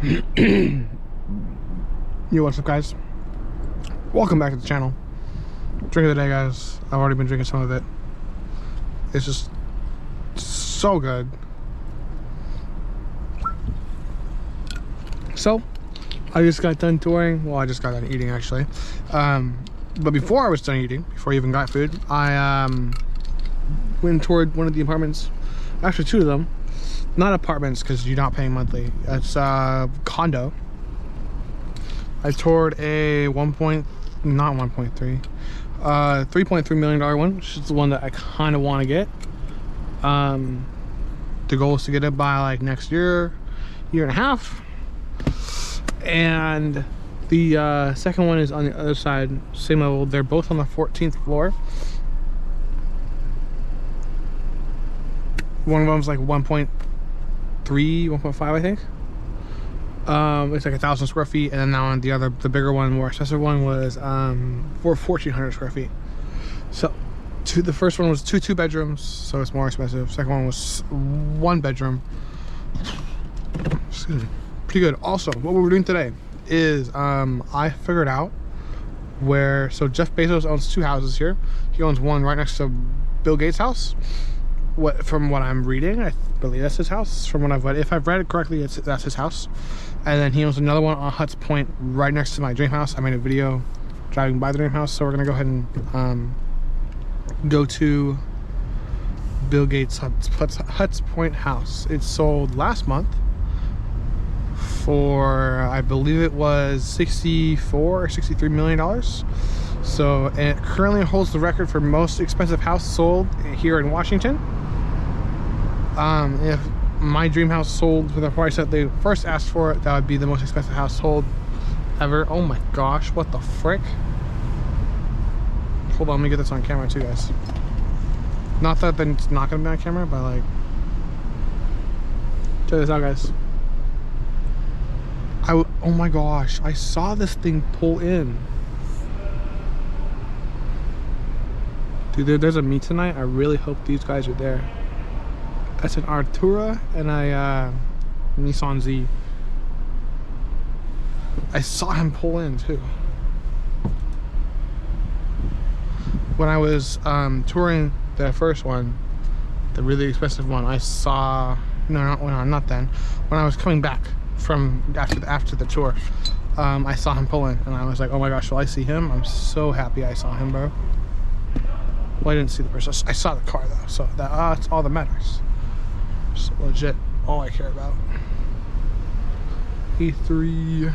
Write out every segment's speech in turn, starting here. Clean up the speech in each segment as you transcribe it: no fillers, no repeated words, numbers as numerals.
Yo, what's up, guys? Welcome back to the channel. Drink of the day, guys. I've already been drinking some of it. It's just so good. So, I just got done touring. Well, I just got done eating, actually. But before I was done eating, before I even got food, I went toward one of the apartments. Actually, two of them. Not apartments, because you're not paying monthly. It's a condo. I toured a $3.3 million one, which is the one that I kind of want to get. The goal is to get it by like next year and a half. And the second one is on the other side, same level. They're both on the 14th floor. One of them's like 1.3, 1.5, I think. It's like 1,000 square feet, and then that one, the bigger one, more expensive one, was for 1,400 square feet. So, the first one was two bedrooms, so it's more expensive. Second one was 1 bedroom. Excuse me. Pretty good. Also, what we're doing today is I figured out where. So Jeff Bezos owns 2 houses here. He owns one right next to Bill Gates' house. From what I'm reading, I believe that's his house. From what I've read, if I've read it correctly, that's his house. And then he owns another one on Huts Point, right next to my dream house. I made a video driving by the dream house, so we're gonna go ahead and go to Bill Gates' Huts Point house. It sold last month for, I believe it was $64 or $63 million. So, and it currently holds the record for most expensive house sold here in Washington. If my dream house sold for the price that they first asked for it, that would be the most expensive house sold ever. Oh my gosh, what the frick? Hold on, let me get this on camera too, guys. Not that it's not gonna be on camera, but like, check this out, guys. Oh my gosh, I saw this thing pull in. Dude, there's a meet tonight. I really hope these guys are there. That's an Artura and a Nissan Z. I saw him pull in too. When I was touring the first one, the really expensive one, I saw, not then. When I was coming back from after the tour, I saw him pull in, and I was like, oh my gosh, will I see him? I'm so happy I saw him, bro. Well, I didn't see the person. I saw the car though, so that's all that matters. It's legit all I care about. E3.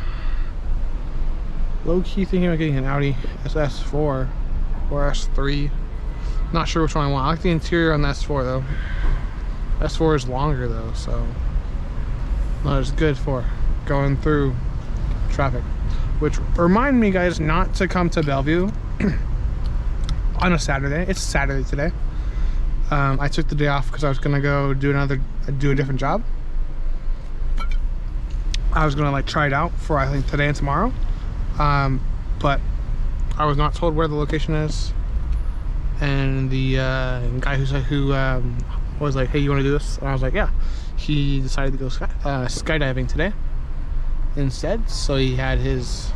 Low key thinking about getting an Audi S4 or S3. Not sure which one I want. I like the interior on the S4 though. S4 is longer though, so not as good for going through traffic. Which remind me, guys, not to come to Bellevue on a Saturday. It's Saturday today. I took the day off because I was gonna go do a different job. I was gonna like try it out for, I think, today and tomorrow, but I was not told where the location is. And the guy who was like, hey, you want to do this? And I was like, yeah. He decided to go skydiving today instead, so he had his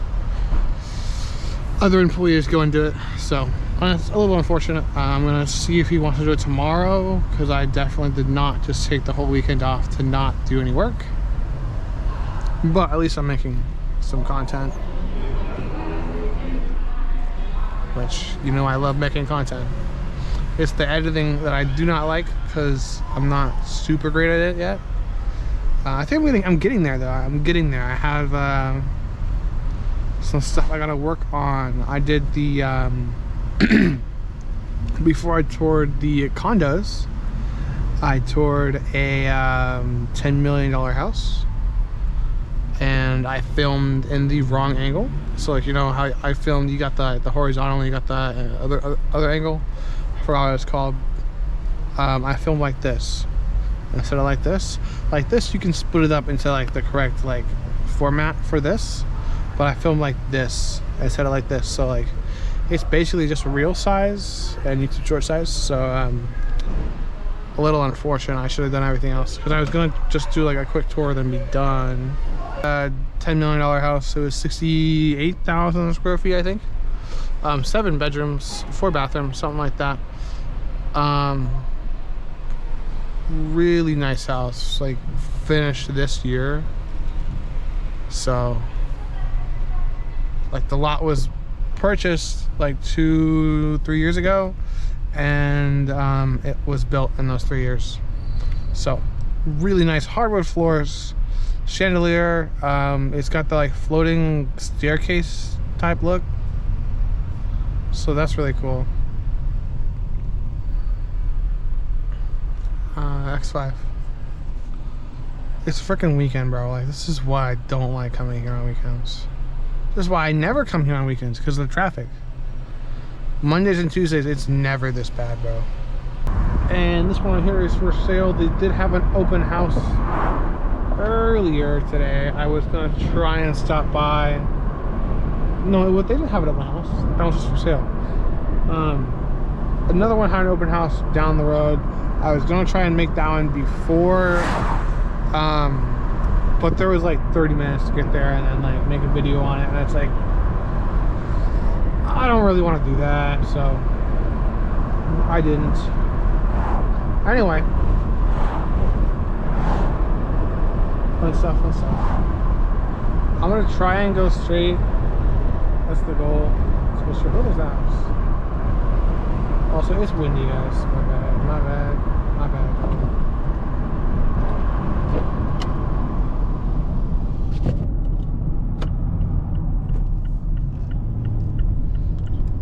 other employees go and do it. So it's a little unfortunate. I'm gonna see if he wants to do it tomorrow, because I definitely did not just take the whole weekend off to not do any work. But at least I'm making some content, which, you know, I love making content. It's the editing that I do not like, because I'm not super great at it yet. I think I'm getting there though. I'm getting there. I have some stuff I gotta work on. I did the before I toured the condos, I toured a $10 million house, and I filmed in the wrong angle. So, like, you know how I filmed, you got the horizontal, you got the other angle. I forgot what it's called. I filmed like this instead of like this. Like this, you can split it up into like the correct like format for this, but I filmed like this instead of like this. So like, it's basically just real size and YouTube short size. So a little unfortunate. I should have done everything else, because I was gonna just do like a quick tour then be done. $10 million house. It was 68,000 square feet, I think. 7 bedrooms, 4 bathrooms, something like that. Really nice house, like finished this year. So like the lot was purchased like 2-3 years ago, and it was built in those 3 years. So really nice hardwood floors, chandelier. It's got the like floating staircase type look, so that's really cool. X5. It's a freaking weekend, bro. Like, this is why I don't like coming here on weekends. This is why I never come here on weekends, because of the traffic. Mondays and Tuesdays, it's never this bad, bro. And this one here is for sale. They did have an open house earlier today. I was gonna try and stop by. No, they didn't have an open house. That was just for sale. Another one had an open house down the road. I was gonna try and make that one before, but there was like 30 minutes to get there and then like make a video on it, and it's like, I don't really want to do that, so I didn't. Anyway, fun stuff, fun stuff. I'm gonna try and go straight. That's the goal. So we'll show there's that house. Also, it's windy, guys. My bad, my bad, my bad.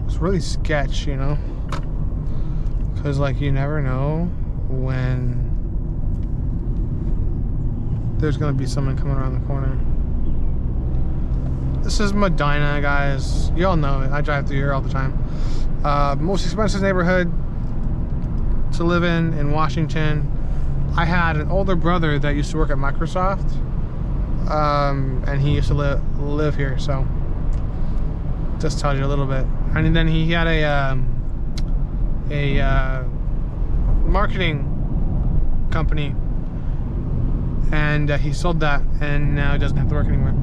It's really sketch, you know? Because, like, you never know when there's going to be someone coming around the corner. This is Medina, guys. You all know it. I drive through here all the time. Most expensive neighborhood to live in Washington. I had an older brother that used to work at Microsoft, and he used to live here, so just tells you a little bit. And then he had a marketing company, and he sold that, and now he doesn't have to work anymore.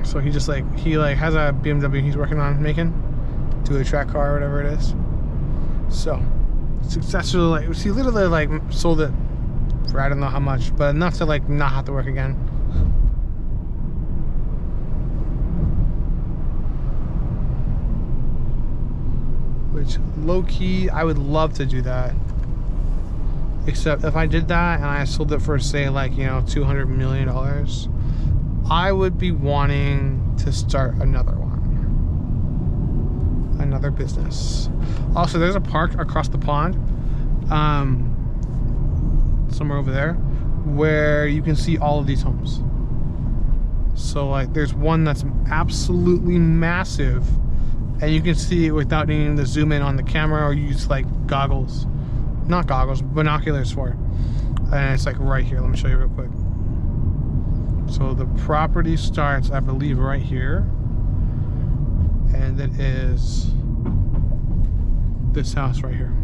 So he just like, has a BMW he's working on making to a track car or whatever it is. So successfully, like, he literally like sold it for I don't know how much, but enough to like not have to work again. Which, low-key, I would love to do that. Except if I did that and I sold it for, say, like, you know, $200 million, I would be wanting to start another one. Another business. Also, there's a park across the pond, somewhere over there, where you can see all of these homes. So, like, there's one that's absolutely massive, and you can see it without needing to zoom in on the camera or use like goggles, not goggles, binoculars for it. And it's like right here. Let me show you real quick. So the property starts, I believe, right here, and it is this house right here.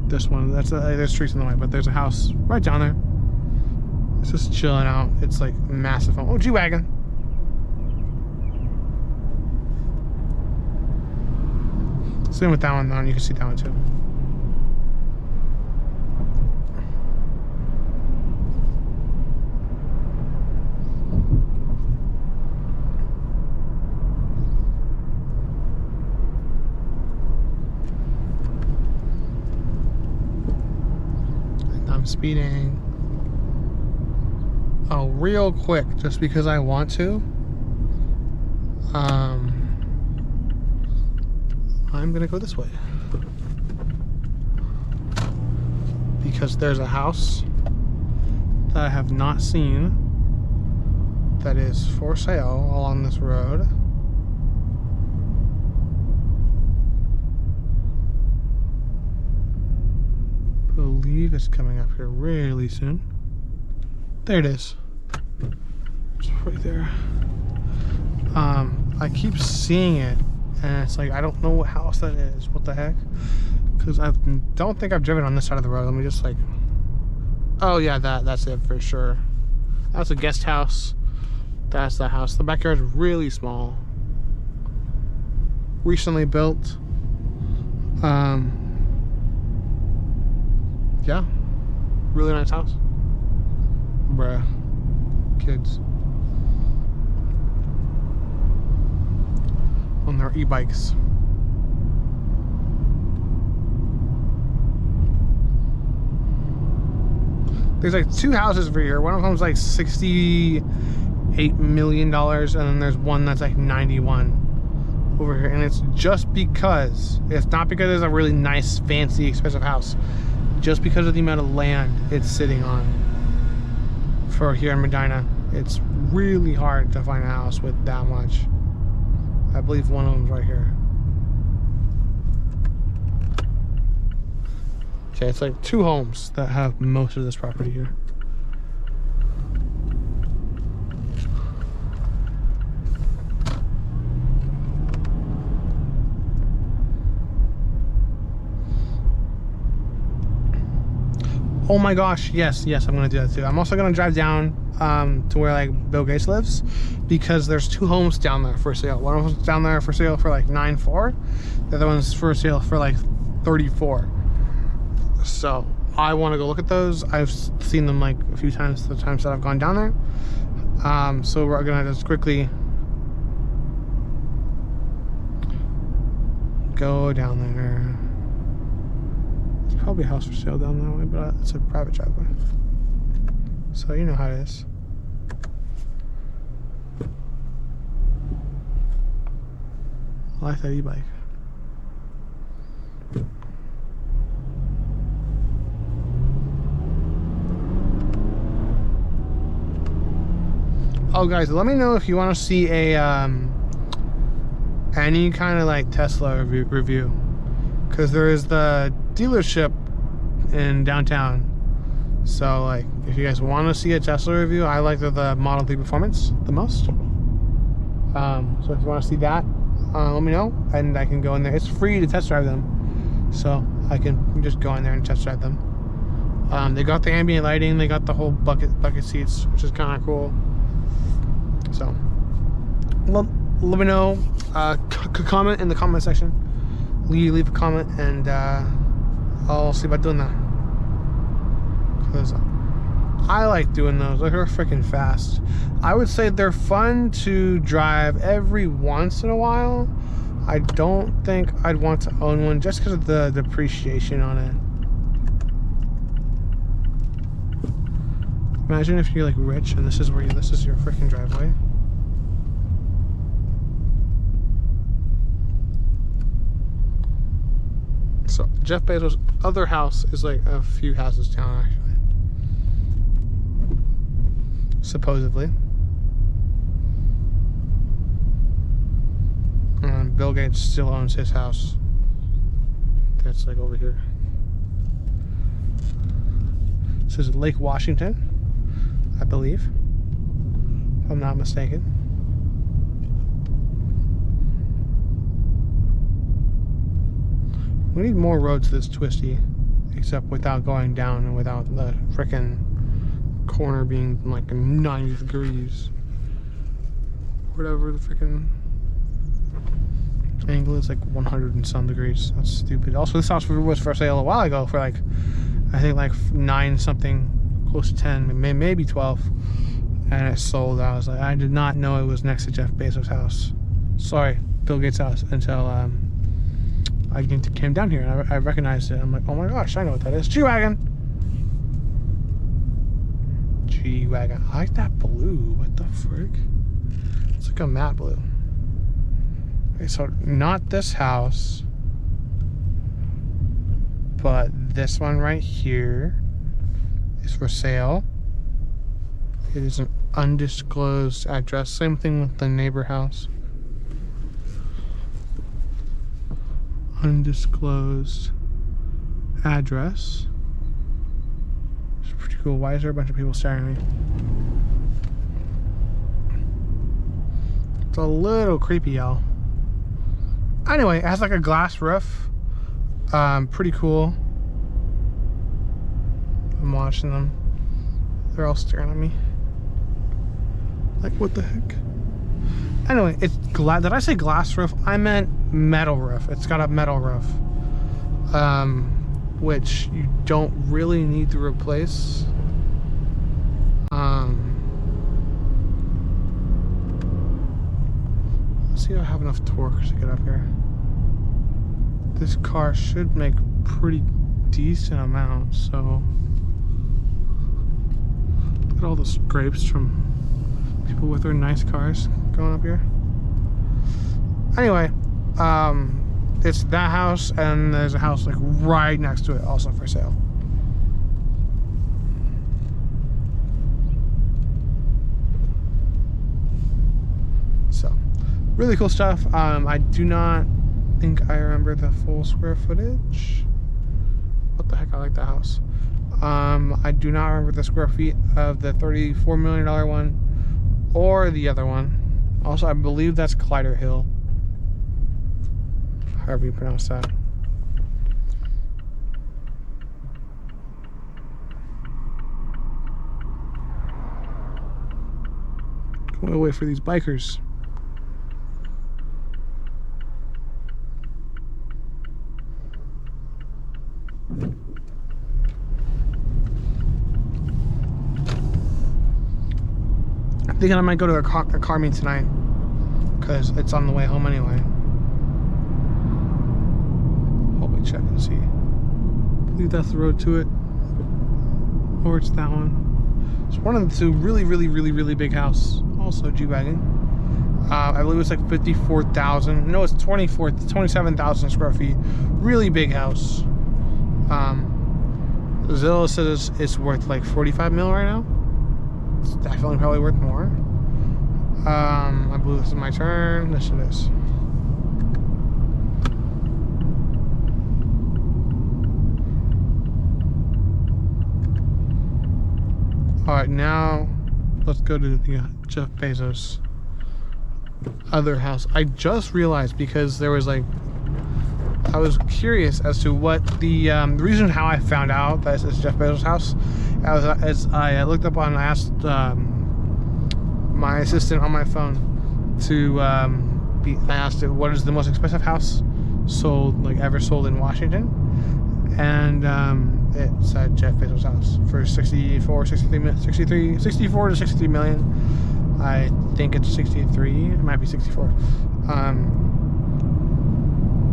This one. That's there's streets in the way, but there's a house right down there. It's just chilling out. It's like massive home. Oh, G-Wagon. Same with that one though, you can see that one too. And I'm speeding. Oh, real quick, just because I want to. I'm gonna go this way because there's a house that I have not seen that is for sale along this road. I believe it's coming up here really soon. There it is. It's right there. I keep seeing it, and it's like, I don't know what house that is. What the heck? Because I don't think I've driven on this side of the road. Let me just like Oh yeah, that's it for sure. That's a guest house. That's the house. The backyard's really small. Recently built. Yeah. Really nice house. Bruh. Kids. On their e-bikes. There's like 2 houses over here. One of them's like $68 million, and then there's one that's like 91 over here. And it's just because, it's not because it's a really nice, fancy, expensive house. Just because of the amount of land it's sitting on. For here in Medina, it's really hard to find a house with that much. I believe one of them's right here. Okay, it's like 2 homes that have most of this property here. Oh my gosh, yes, I'm gonna do that too. I'm also gonna drive down to where like Bill Gates lives, because there's 2 homes down there for sale. One of them's down there for sale for like 9.4. The other one's for sale for like 34. So I want to go look at those. I've seen them like a few times, the times that I've gone down there. So we're gonna just quickly go down there. There's probably a house for sale down that way, but it's a private driveway, so you know how it is. I like that e-bike. Oh guys, let me know if you want to see a any kind of like Tesla review, because there is the dealership in downtown. So like, if you guys want to see a Tesla review, I like the Model 3 Performance the most. So if you want to see that, let me know, and I can go in there. It's free to test drive them, so I can just go in there and test drive them. They got the ambient lighting, they got the whole bucket seats, which is kind of cool. So let me know. Comment in the comment section. Leave a comment, and I'll see about doing that, because I like doing those. They're freaking fast. I would say they're fun to drive every once in a while. I don't think I'd want to own one just because of the depreciation on it. Imagine if you're like rich and this is your freaking driveway. So Jeff Bezos' other house is like a few houses down, actually. Supposedly. And Bill Gates still owns his house. That's like over here. This is Lake Washington, I believe, if I'm not mistaken. We need more roads this twisty, except without going down and without the frickin' corner being like 90 degrees. Whatever the frickin' angle is, like 100 and some degrees. That's stupid. Also, this house was for sale a while ago for like, I think like 9 something, close to 10, maybe 12, and it sold. I was like, I did not know it was next to Jeff Bezos' house. Sorry, Bill Gates' house, until I came down here and I recognized it. I'm like, oh my gosh, I know what that is. G-Wagon. G-Wagon. I like that blue. What the frick? It's like a matte blue. Okay, so not this house, but this one right here is for sale. It is an undisclosed address. Same thing with the neighbor house. Undisclosed address. It's pretty cool. Why is there a bunch of people staring at me? It's a little creepy, y'all. Anyway, it has like a glass roof. Pretty cool. I'm watching them They're all staring at me. Like, what the heck? Anyway, it's glass. Did I say glass roof? I meant metal roof. It's got a metal roof. Which you don't really need to replace. Let's see if I have enough torque to get up here. This car should make pretty decent amount, so look at all the scrapes from people with their nice cars going up here. Anyway, it's that house, and there's a house like right next to it also for sale. So really cool stuff. I do not think I remember the full square footage. What the heck, I like that house. I do not remember the square feet of the $34 million one or the other one. Also, I believe that's Clyder Hill, however you pronounce that. Can't wait for these bikers. I'm thinking I might go to a car meet tonight because it's on the way home anyway. Hold me, check and see. I believe that's the road to it, or it's that one. It's one of the two. Really big house. Also G-Wagon. I believe it's like 54,000. No, it's 27,000 square feet. Really big house. Zillow says it's worth like 45 mil right now. It's definitely probably worth more. I believe this is my turn. Yes, it is. Alright, now let's go to the Jeff Bezos other house. I just realized, because there was like, I was curious as to what the reason how I found out that it's Jeff Bezos' house. As I looked up on, I asked my assistant on my phone to I asked it, what is the most expensive house sold, like ever sold in Washington, and it said Jeff Bezos' house for 64 to 63 million. I think it's 63. It might be 64.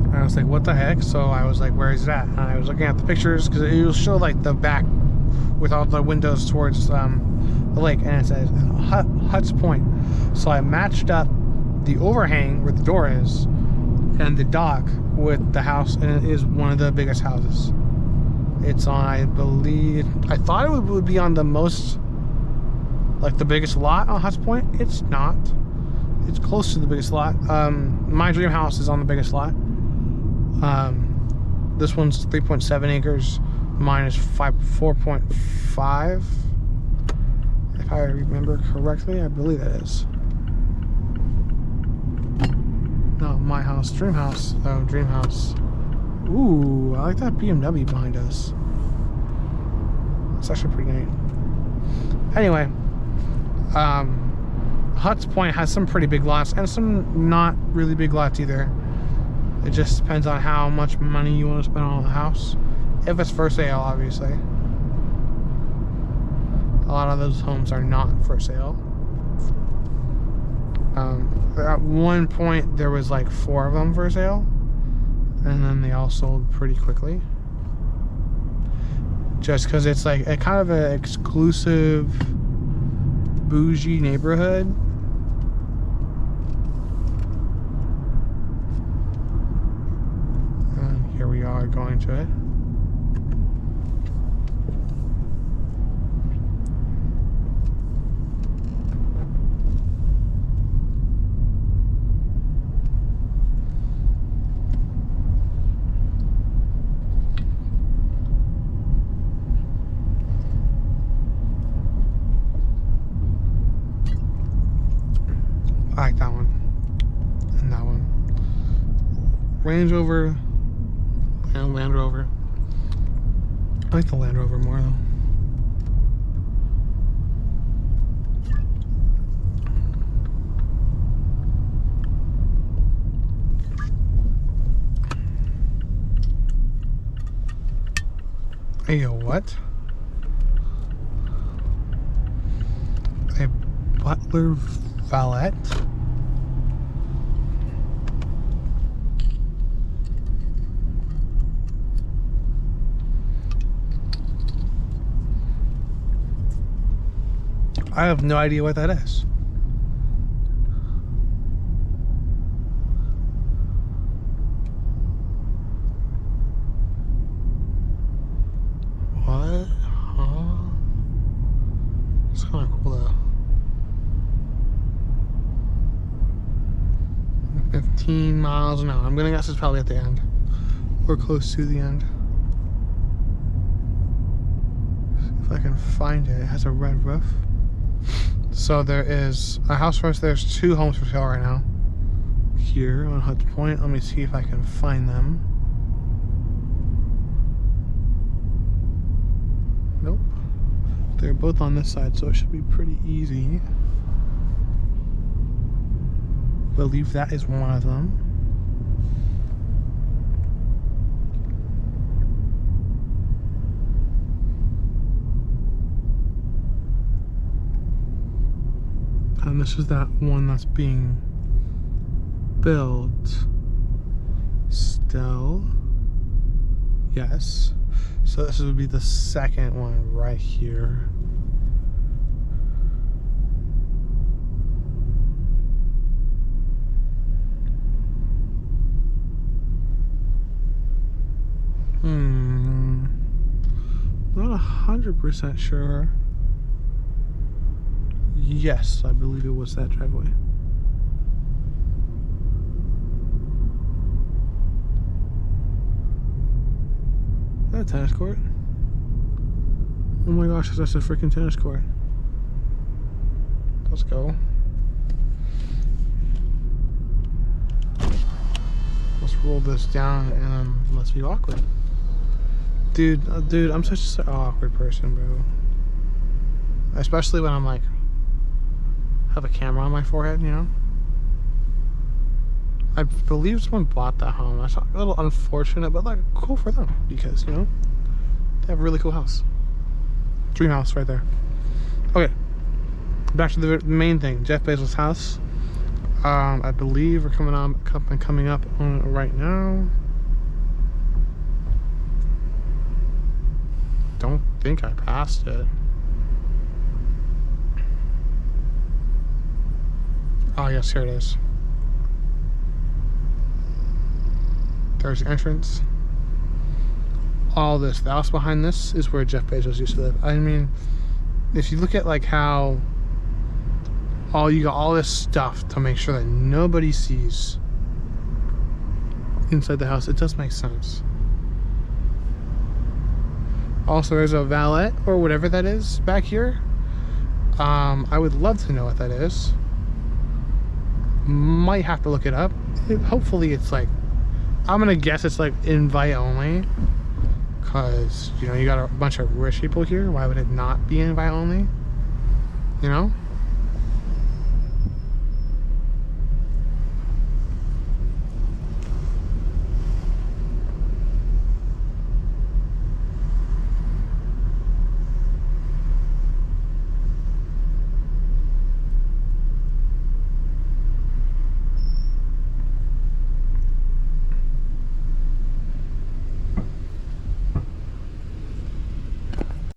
And I was like, what the heck? So I was like, where is that? And I was looking at the pictures, because it will show like the back with all the windows towards the lake, and it says Huts Point. So I matched up the overhang where the door is and the dock with the house, and it is one of the biggest houses. It's on, I believe, I thought it would be on the most, like the biggest lot on Huts Point. It's not. It's close to the biggest lot. My dream house is on the biggest lot. This one's 3.7 acres. Mine is 4.5. If I remember correctly, I believe that is. No, my house, dream house. Oh, dream house. Ooh, I like that BMW behind us. It's actually pretty neat. Anyway, Huts Point has some pretty big lots and some not really big lots either. It just depends on how much money you want to spend on the house. If it's for sale, obviously. A lot of those homes are not for sale. At one point, there was like 4 of them for sale, and then they all sold pretty quickly. Just because it's like a kind of an exclusive, bougie neighborhood. And here we are going to it. I like that one and that one. Range Rover and Land Rover. I like the Land Rover more though. A what? A butler valet? I have no idea what that is. What? Huh? It's kind of cool though. 15 miles an hour. I'm gonna guess it's probably at the end. Or close to the end. See if I can find it. It has a red roof. So there is a house for us. There's 2 homes for sale right now. Here on Hudson Point. Let me see if I can find them. Nope. They're both on this side, so it should be pretty easy. I believe that is one of them. And this is that one that's being built still. Yes. So this would be the second one right here. Not 100% sure. Yes, I believe it was that driveway. Is that a tennis court? Oh my gosh, that's a freaking tennis court. Let's go. Let's roll this down and let's be awkward. Dude, I'm such an awkward person, bro. Especially when I'm like, have a camera on my forehead, you know? I believe someone bought that home. That's a little unfortunate, but like cool for them because, you know, they have a really cool house. Dream house right there. Okay, back to the main thing. Jeff Bezos' house. I believe we're coming up on it right now. Don't think I passed it. Oh yes, here it is. There's the entrance. All this, the house behind this is where Jeff Bezos used to live. I mean, if you look at like how you got all this stuff to make sure that nobody sees inside the house, it does make sense. Also, there's a valet or whatever that is back here. I would love to know what that is. Might have to look it up. Hopefully it's like, I'm gonna guess it's like invite only, because you know you got a bunch of rich people here. Why would it not be invite only? You know.